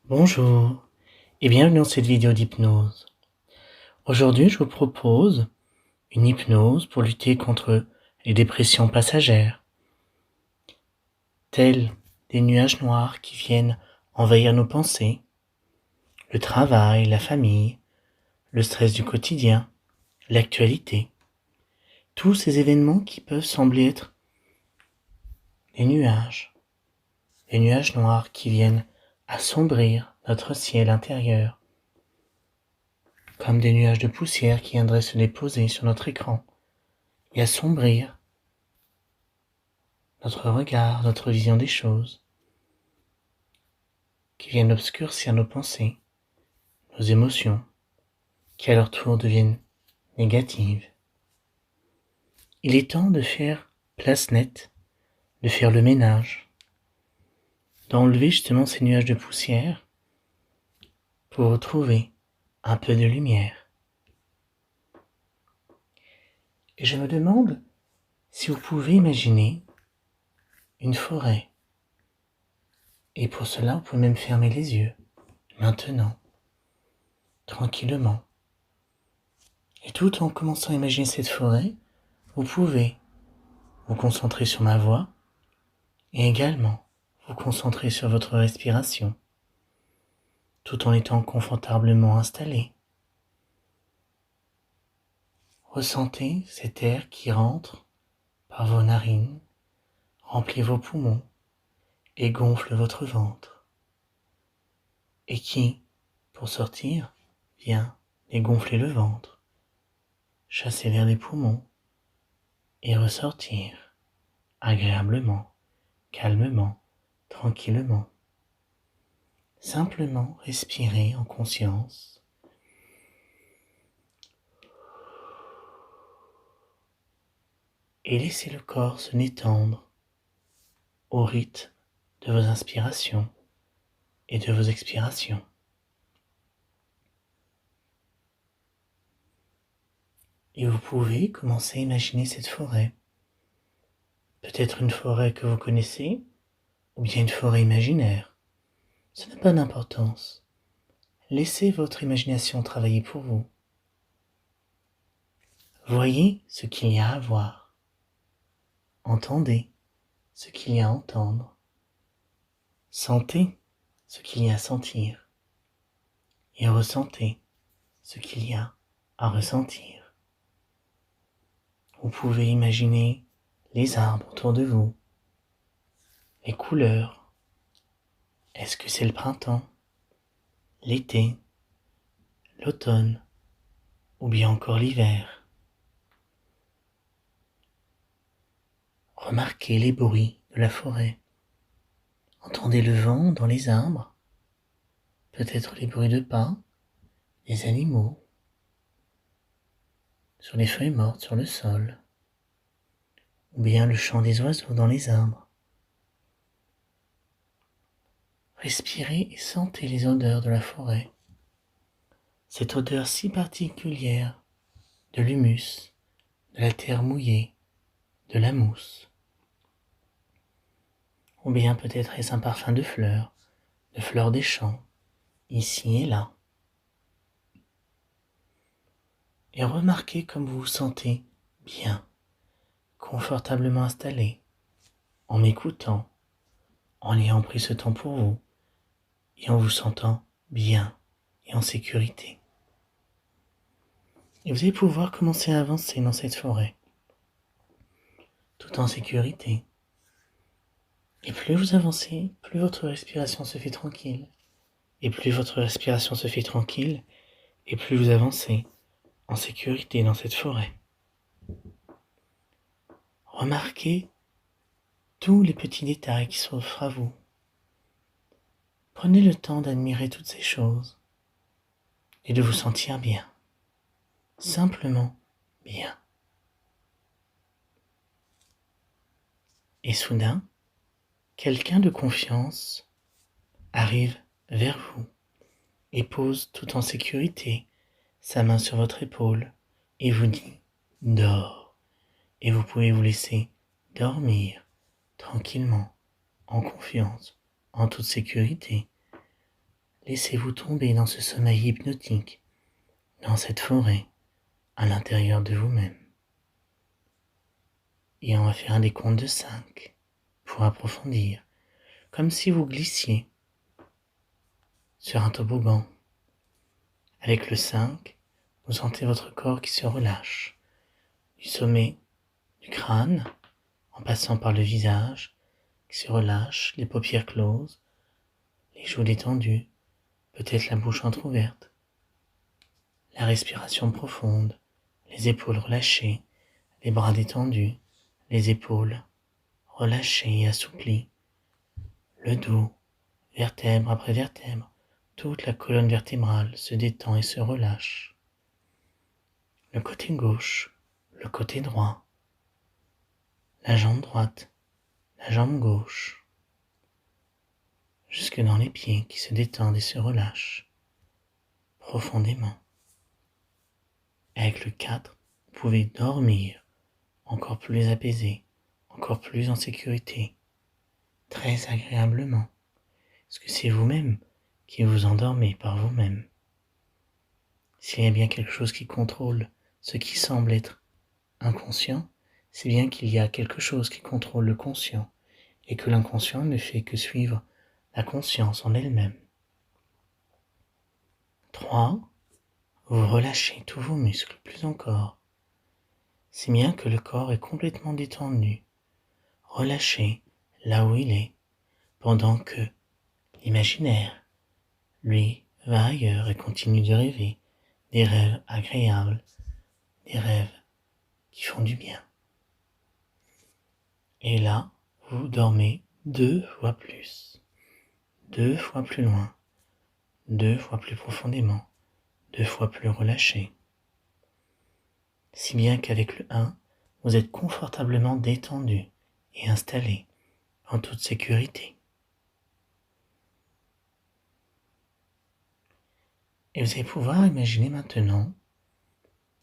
Bonjour et bienvenue dans cette vidéo d'hypnose. Aujourd'hui, je vous propose une hypnose pour lutter contre les dépressions passagères, telles des nuages noirs qui viennent envahir nos pensées, le travail, la famille, le stress du quotidien, l'actualité. Tous ces événements qui peuvent sembler être des nuages noirs qui viennent assombrir notre ciel intérieur, comme des nuages de poussière qui viendraient se déposer sur notre écran et assombrir notre regard, notre vision des choses, qui viennent obscurcir nos pensées, nos émotions, qui à leur tour deviennent négatives. Il est temps de faire place nette, de faire le ménage, d'enlever justement ces nuages de poussière pour retrouver un peu de lumière. Et je me demande si vous pouvez imaginer une forêt. Et pour cela, vous pouvez même fermer les yeux, maintenant, tranquillement. Et tout en commençant à imaginer cette forêt, vous pouvez vous concentrer sur ma voix et également vous concentrer sur votre respiration, tout en étant confortablement installé. Ressentez cet air qui rentre par vos narines, remplit vos poumons et gonfle votre ventre, et qui, pour sortir, vient dégonfler le ventre, chasser vers les poumons et ressortir agréablement, calmement, tranquillement. Simplement respirer en conscience. Et laissez le corps se détendre au rythme de vos inspirations et de vos expirations. Et vous pouvez commencer à imaginer cette forêt. Peut-être une forêt que vous connaissez, ou bien une forêt imaginaire. Ça n'a pas d'importance. Laissez votre imagination travailler pour vous. Voyez ce qu'il y a à voir. Entendez ce qu'il y a à entendre. Sentez ce qu'il y a à sentir. Et ressentez ce qu'il y a à ressentir. Vous pouvez imaginer les arbres autour de vous, les couleurs. Est-ce que c'est le printemps, l'été, l'automne ou bien encore l'hiver? Remarquez les bruits de la forêt. Entendez le vent dans les arbres, peut-être les bruits de pas, des animaux, sur les feuilles mortes sur le sol, ou bien le chant des oiseaux dans les arbres. Respirez et sentez les odeurs de la forêt. Cette odeur si particulière de l'humus, de la terre mouillée, de la mousse. Ou bien peut-être est-ce un parfum de fleurs des champs, ici et là. Et remarquez comme vous vous sentez bien, confortablement installé, en m'écoutant, en ayant pris ce temps pour vous, et en vous sentant bien et en sécurité. Et vous allez pouvoir commencer à avancer dans cette forêt, tout en sécurité. Et plus vous avancez, plus votre respiration se fait tranquille. Et plus votre respiration se fait tranquille, et plus vous avancez en sécurité dans cette forêt. Remarquez tous les petits détails qui s'offrent à vous. Prenez le temps d'admirer toutes ces choses et de vous sentir bien. Simplement bien. Et soudain, quelqu'un de confiance arrive vers vous et pose tout en sécurité sa main sur votre épaule et vous dit « Dors ». Et vous pouvez vous laisser dormir tranquillement, en confiance, en toute sécurité. laissez-vous tomber dans ce sommeil hypnotique, dans cette forêt, à l'intérieur de vous-même. Et on va faire un décompte de 5 pour approfondir, comme si vous glissiez sur un toboggan. Avec le 5, vous sentez votre corps qui se relâche, du sommet du crâne, en passant par le visage, qui se relâche, les paupières closes, les joues détendues, peut-être la bouche entrouverte, la respiration profonde, les épaules relâchées, les bras détendus, les épaules relâchées et assouplies, le dos, vertèbre après vertèbre, toute la colonne vertébrale se détend et se relâche. Le côté gauche, le côté droit, la jambe droite, la jambe gauche, jusque dans les pieds qui se détendent et se relâchent profondément. Avec le 4, vous pouvez dormir encore plus apaisé, encore plus en sécurité, très agréablement, parce que c'est vous-même qui vous endormez par vous-même. S'il y a bien quelque chose qui contrôle ce qui semble être inconscient, c'est bien qu'il y a quelque chose qui contrôle le conscient, et que l'inconscient ne fait que suivre la conscience en elle-même. 3. Vous relâchez tous vos muscles, plus encore. C'est bien que le corps est complètement détendu, relâché là où il est, pendant que l'imaginaire, lui, va ailleurs et continue de rêver des rêves agréables, des rêves qui font du bien. Et là, vous dormez 2 fois plus, 2 fois plus loin, 2 fois plus profondément, 2 fois plus relâché. Si bien qu'avec le 1, vous êtes confortablement détendu et installé en toute sécurité. Et vous allez pouvoir imaginer maintenant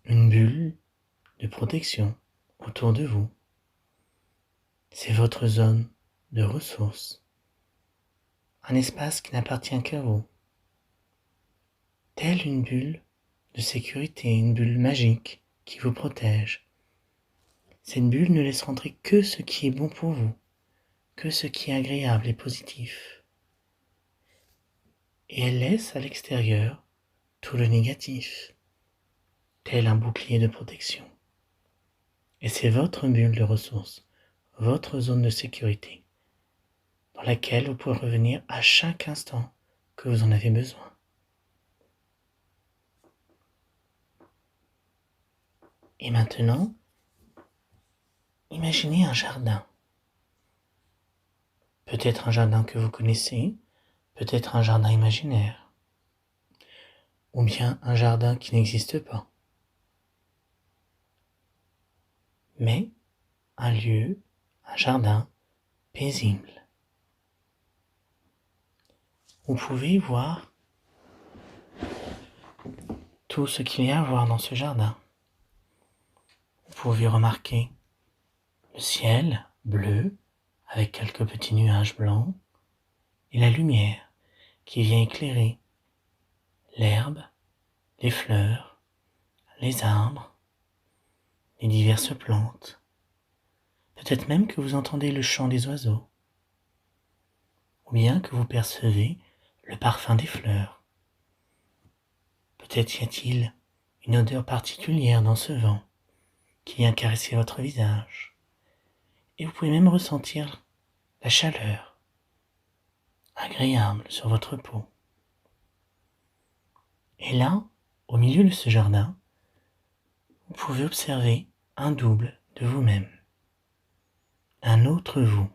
une bulle de protection autour de vous. C'est votre zone de ressources, un espace qui n'appartient qu'à vous. Telle une bulle de sécurité, une bulle magique qui vous protège. Cette bulle ne laisse rentrer que ce qui est bon pour vous, que ce qui est agréable et positif. Et elle laisse à l'extérieur tout le négatif, tel un bouclier de protection. Et c'est votre bulle de ressources, votre zone de sécurité, dans laquelle vous pouvez revenir à chaque instant que vous en avez besoin. Et maintenant, imaginez un jardin. Peut-être un jardin que vous connaissez, peut-être un jardin imaginaire, ou bien un jardin qui n'existe pas. Mais un lieu, un jardin paisible. Vous pouvez voir tout ce qu'il y a à voir dans ce jardin. Vous pouvez remarquer le ciel bleu avec quelques petits nuages blancs et la lumière qui vient éclairer l'herbe, les fleurs, les arbres, les diverses plantes. Peut-être même que vous entendez le chant des oiseaux, ou bien que vous percevez le parfum des fleurs. Peut-être y a-t-il une odeur particulière dans ce vent qui vient caresser votre visage. Et vous pouvez même ressentir la chaleur agréable sur votre peau. Et là, au milieu de ce jardin, vous pouvez observer un double de vous-même, un autre vous.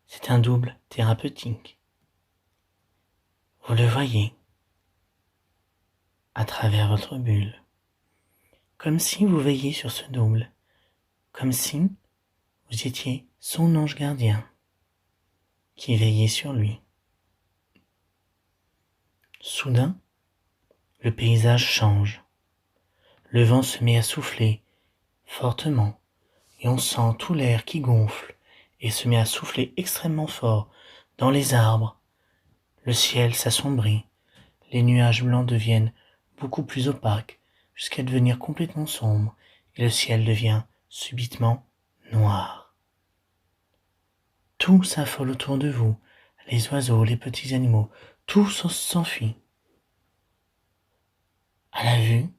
C'est un double thérapeutique. Vous le voyez à travers votre bulle, comme si vous veilliez sur ce double, comme si vous étiez son ange gardien qui veillait sur lui. Soudain, le paysage change. Le vent se met à souffler fortement et on sent tout l'air qui gonfle et se met à souffler extrêmement fort Dans les arbres, le ciel s'assombrit, les nuages blancs deviennent beaucoup plus opaques jusqu'à devenir complètement sombres et le ciel devient subitement noir. Tout s'affole autour de vous, les oiseaux, les petits animaux, tout s'enfuit. À la vue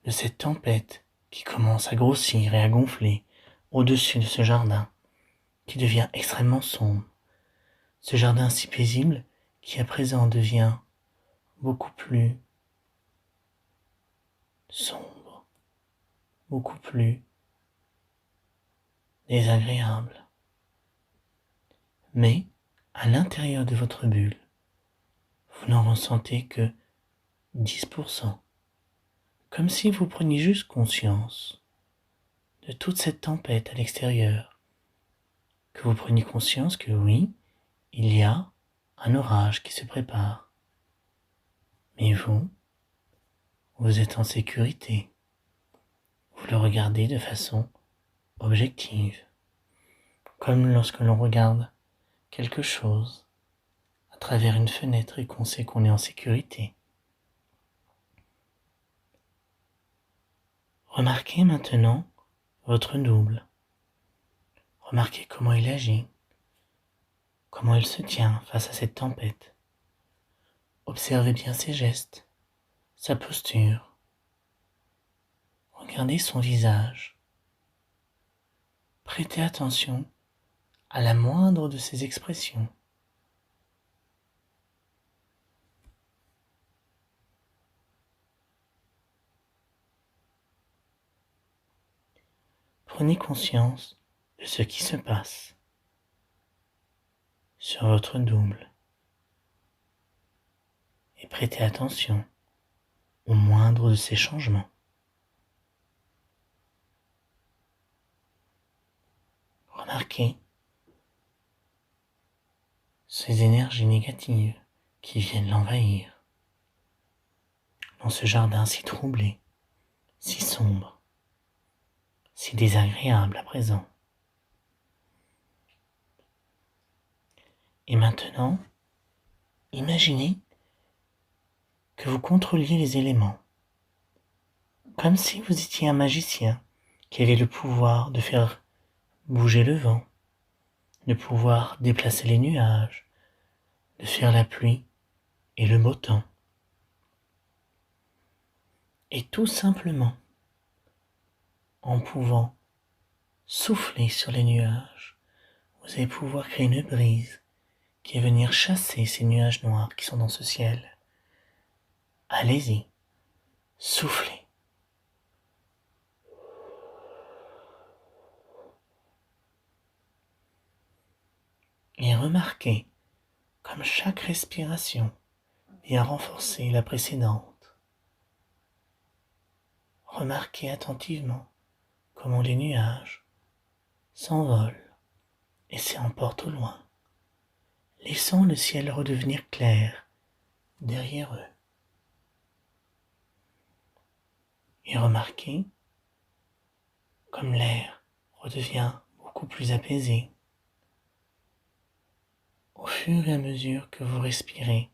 de cette tempête qui commence à grossir et à gonfler au-dessus de ce jardin qui devient extrêmement sombre, ce jardin si paisible qui à présent devient beaucoup plus sombre, beaucoup plus désagréable. Mais à l'intérieur de votre bulle, vous n'en ressentez que 10%, comme si vous preniez juste conscience de toute cette tempête à l'extérieur, que vous preniez conscience que oui, il y a un orage qui se prépare. Mais vous êtes en sécurité. Vous le regardez de façon objective, comme lorsque l'on regarde quelque chose à travers une fenêtre et qu'on sait qu'on est en sécurité. Remarquez maintenant votre double. Remarquez comment il agit, comment il se tient face à cette tempête. Observez bien ses gestes, sa posture. Regardez son visage. Prêtez attention à la moindre de ses expressions. Prenez conscience de ce qui se passe sur votre double et prêtez attention au moindre de ces changements. Remarquez ces énergies négatives qui viennent l'envahir dans ce jardin si troublé, si sombre, si désagréable à présent. Et maintenant, imaginez que vous contrôliez les éléments, comme si vous étiez un magicien qui avait le pouvoir de faire bouger le vent, de pouvoir déplacer les nuages, de faire la pluie et le beau temps. Et tout simplement, en pouvant souffler sur les nuages, vous allez pouvoir créer une brise qui va venir chasser ces nuages noirs qui sont dans ce ciel. Allez-y, soufflez. Et remarquez comme chaque respiration vient renforcer la précédente. Remarquez attentivement comment les nuages s'envolent et s'emportent au loin, laissant le ciel redevenir clair derrière eux. Et remarquez comme l'air redevient beaucoup plus apaisé au fur et à mesure que vous respirez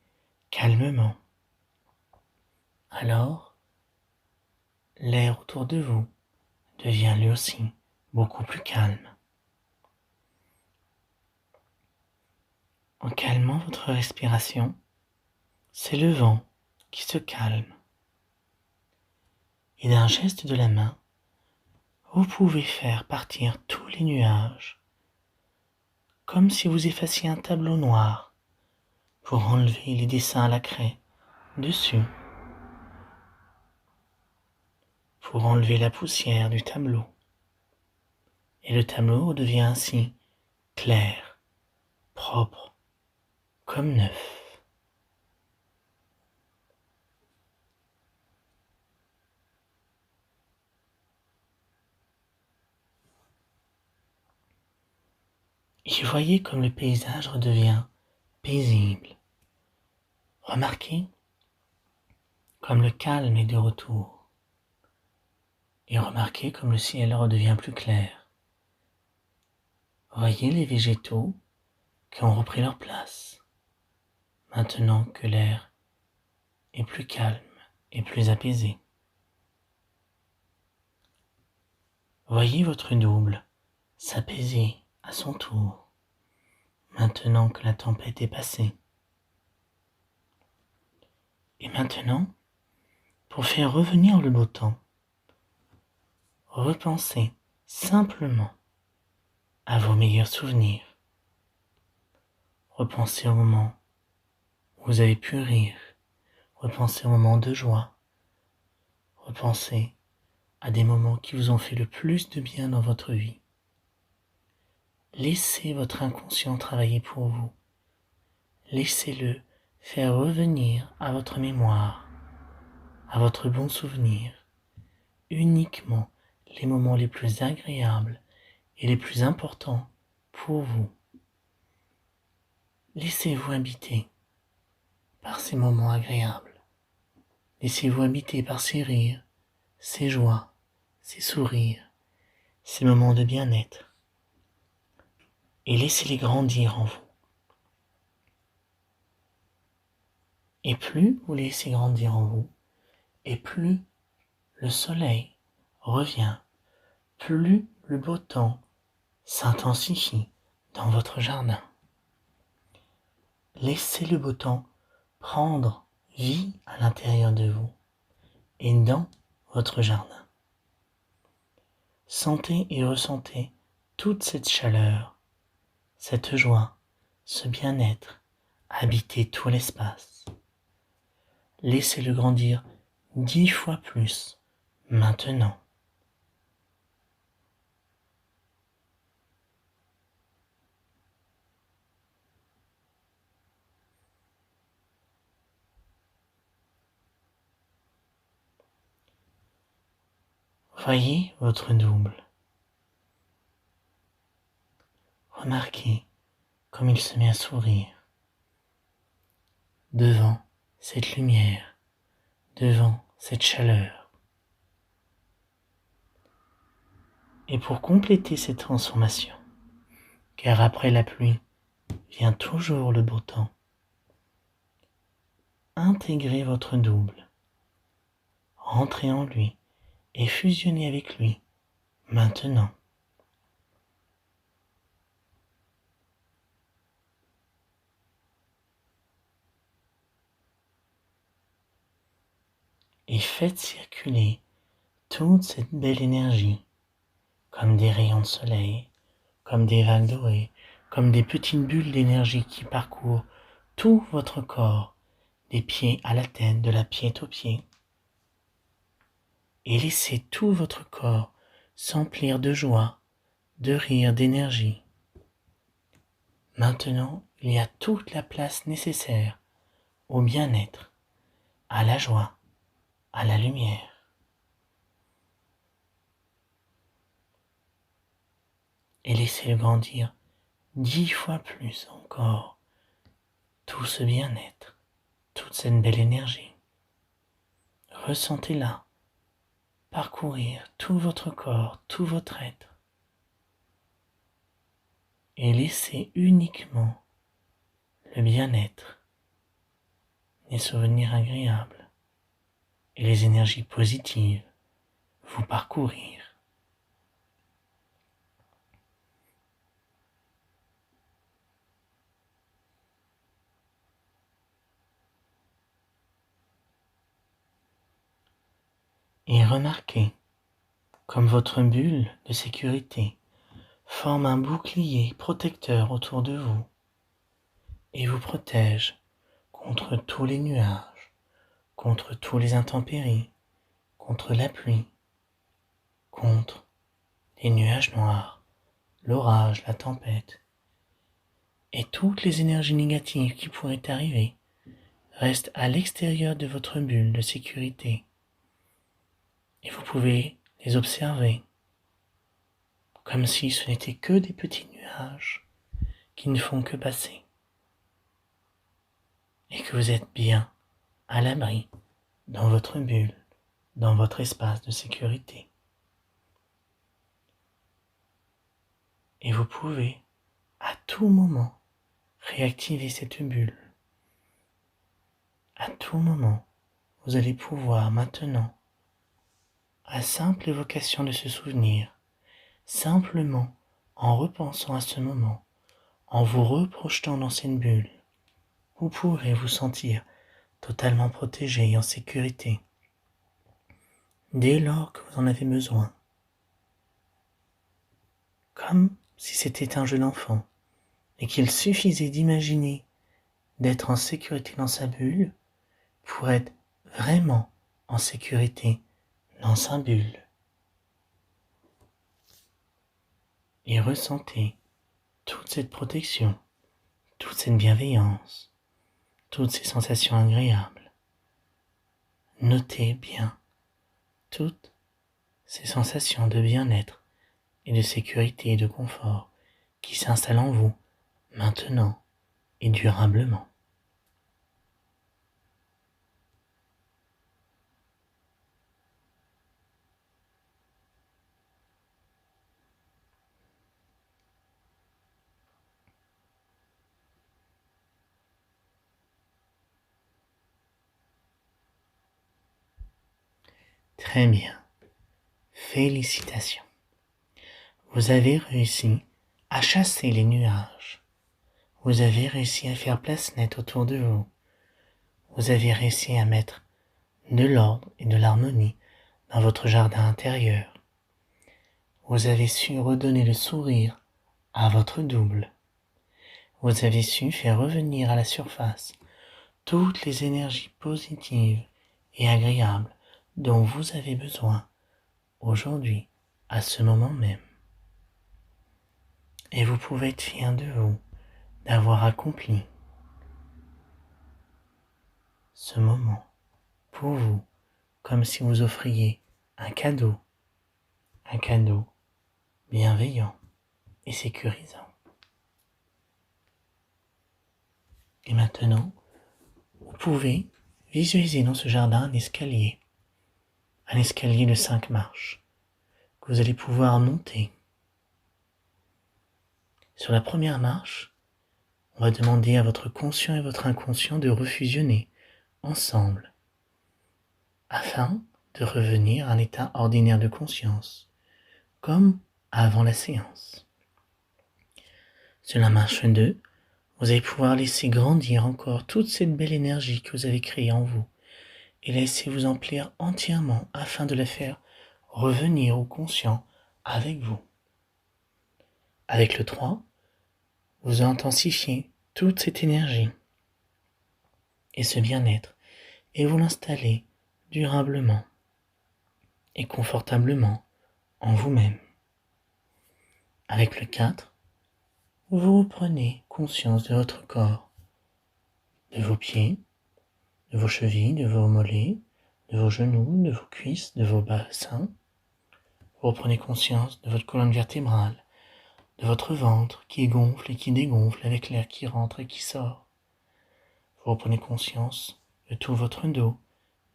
calmement. Alors, l'air autour de vous devient lui aussi beaucoup plus calme. En calmant votre respiration, c'est le vent qui se calme. Et d'un geste de la main, vous pouvez faire partir tous les nuages, comme si vous effaciez un tableau noir pour enlever les dessins à la craie dessus, pour enlever la poussière du tableau. Et le tableau devient ainsi clair, propre, comme neuf. Et voyez comme le paysage redevient paisible. Remarquez comme le calme est de retour. Et remarquez comme le ciel redevient plus clair. Voyez les végétaux qui ont repris leur place, maintenant que l'air est plus calme et plus apaisé. Voyez votre double s'apaiser à son tour, maintenant que la tempête est passée. Et maintenant, pour faire revenir le beau temps, repensez simplement à vos meilleurs souvenirs. Repensez au moment où vous avez pu rire. Repensez au moment de joie. Repensez à des moments qui vous ont fait le plus de bien dans votre vie. Laissez votre inconscient travailler pour vous. Laissez-le faire revenir à votre mémoire, à votre bon souvenir, uniquement les moments les plus agréables et les plus importants pour vous. Laissez-vous habiter par ces moments agréables. Laissez-vous habiter par ces rires, ces joies, ces sourires, ces moments de bien-être. Et laissez-les grandir en vous. Et plus vous laissez grandir en vous, et plus le soleil revient, plus le beau temps s'intensifie dans votre jardin. Laissez le beau temps prendre vie à l'intérieur de vous et dans votre jardin. Sentez et ressentez toute cette chaleur, cette joie, ce bien-être habiter tout l'espace. Laissez-le grandir 10 fois plus maintenant. Voyez votre double. Remarquez comme il se met à sourire devant cette lumière, devant cette chaleur. Et pour compléter cette transformation, car après la pluie vient toujours le beau temps, intégrez votre double, rentrez en lui et fusionnez avec lui maintenant. Et faites circuler toute cette belle énergie, comme des rayons de soleil, comme des vagues dorées, comme des petites bulles d'énergie qui parcourent tout votre corps, des pieds à la tête, de la tête aux pieds. Et laissez tout votre corps s'emplir de joie, de rire, d'énergie. Maintenant, il y a toute la place nécessaire au bien-être, à la joie, à la lumière. Et laissez-le grandir 10 fois plus encore tout ce bien-être, toute cette belle énergie. Ressentez-la parcourir tout votre corps, tout votre être. Et laissez uniquement le bien-être, les souvenirs agréables et les énergies positives vous parcourir. Et remarquez comme votre bulle de sécurité forme un bouclier protecteur autour de vous et vous protège contre tous les nuages, contre tous les intempéries, contre la pluie, contre les nuages noirs, l'orage, la tempête, et toutes les énergies négatives qui pourraient arriver restent à l'extérieur de votre bulle de sécurité. Et vous pouvez les observer comme si ce n'étaient que des petits nuages qui ne font que passer. Et que vous êtes bien à l'abri dans votre bulle, dans votre espace de sécurité. Et vous pouvez à tout moment réactiver cette bulle. À tout moment, vous allez pouvoir maintenant, à simple évocation de ce souvenir, simplement en repensant à ce moment, en vous reprojetant dans cette bulle, vous pourrez vous sentir totalement protégé et en sécurité dès lors que vous en avez besoin. Comme si c'était un jeune enfant et qu'il suffisait d'imaginer d'être en sécurité dans sa bulle pour être vraiment en sécurité dans sa bulle. Et ressentez toute cette protection, toute cette bienveillance, toutes ces sensations agréables. Notez bien toutes ces sensations de bien-être et de sécurité et de confort qui s'installent en vous maintenant et durablement. Très bien. Félicitations. Vous avez réussi à chasser les nuages. Vous avez réussi à faire place nette autour de vous. Vous avez réussi à mettre de l'ordre et de l'harmonie dans votre jardin intérieur. Vous avez su redonner le sourire à votre double. Vous avez su faire revenir à la surface toutes les énergies positives et agréables dont vous avez besoin aujourd'hui, à ce moment même. Et vous pouvez être fier de vous d'avoir accompli ce moment pour vous, comme si vous offriez un cadeau bienveillant et sécurisant. Et maintenant, vous pouvez visualiser dans ce jardin un escalier de 5 marches que vous allez pouvoir monter. Sur la première marche, on va demander à votre conscient et votre inconscient de refusionner ensemble afin de revenir à un état ordinaire de conscience, comme avant la séance. Sur la marche 2, vous allez pouvoir laisser grandir encore toute cette belle énergie que vous avez créée en vous et laisser vous emplir entièrement afin de la faire revenir au conscient avec vous. Avec le 3, vous intensifiez toute cette énergie et ce bien-être et vous l'installez durablement et confortablement en vous-même. Avec le 4, vous reprenez conscience de votre corps, de vos pieds, de vos chevilles, de vos mollets, de vos genoux, de vos cuisses, de vos bassins. Vous reprenez conscience de votre colonne vertébrale, de votre ventre qui gonfle et qui dégonfle avec l'air qui rentre et qui sort. Vous reprenez conscience de tout votre dos,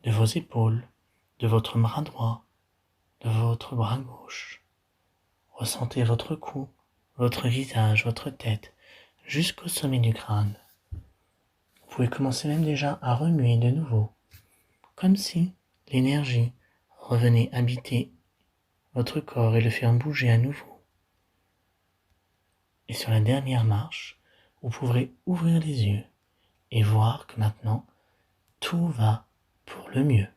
de vos épaules, de votre bras droit, de votre bras gauche. Ressentez votre cou, votre visage, votre tête, jusqu'au sommet du crâne. Vous pouvez commencer même déjà à remuer de nouveau, comme si l'énergie revenait habiter votre corps et le faire bouger à nouveau. Et sur la dernière marche, vous pourrez ouvrir les yeux et voir que maintenant, tout va pour le mieux.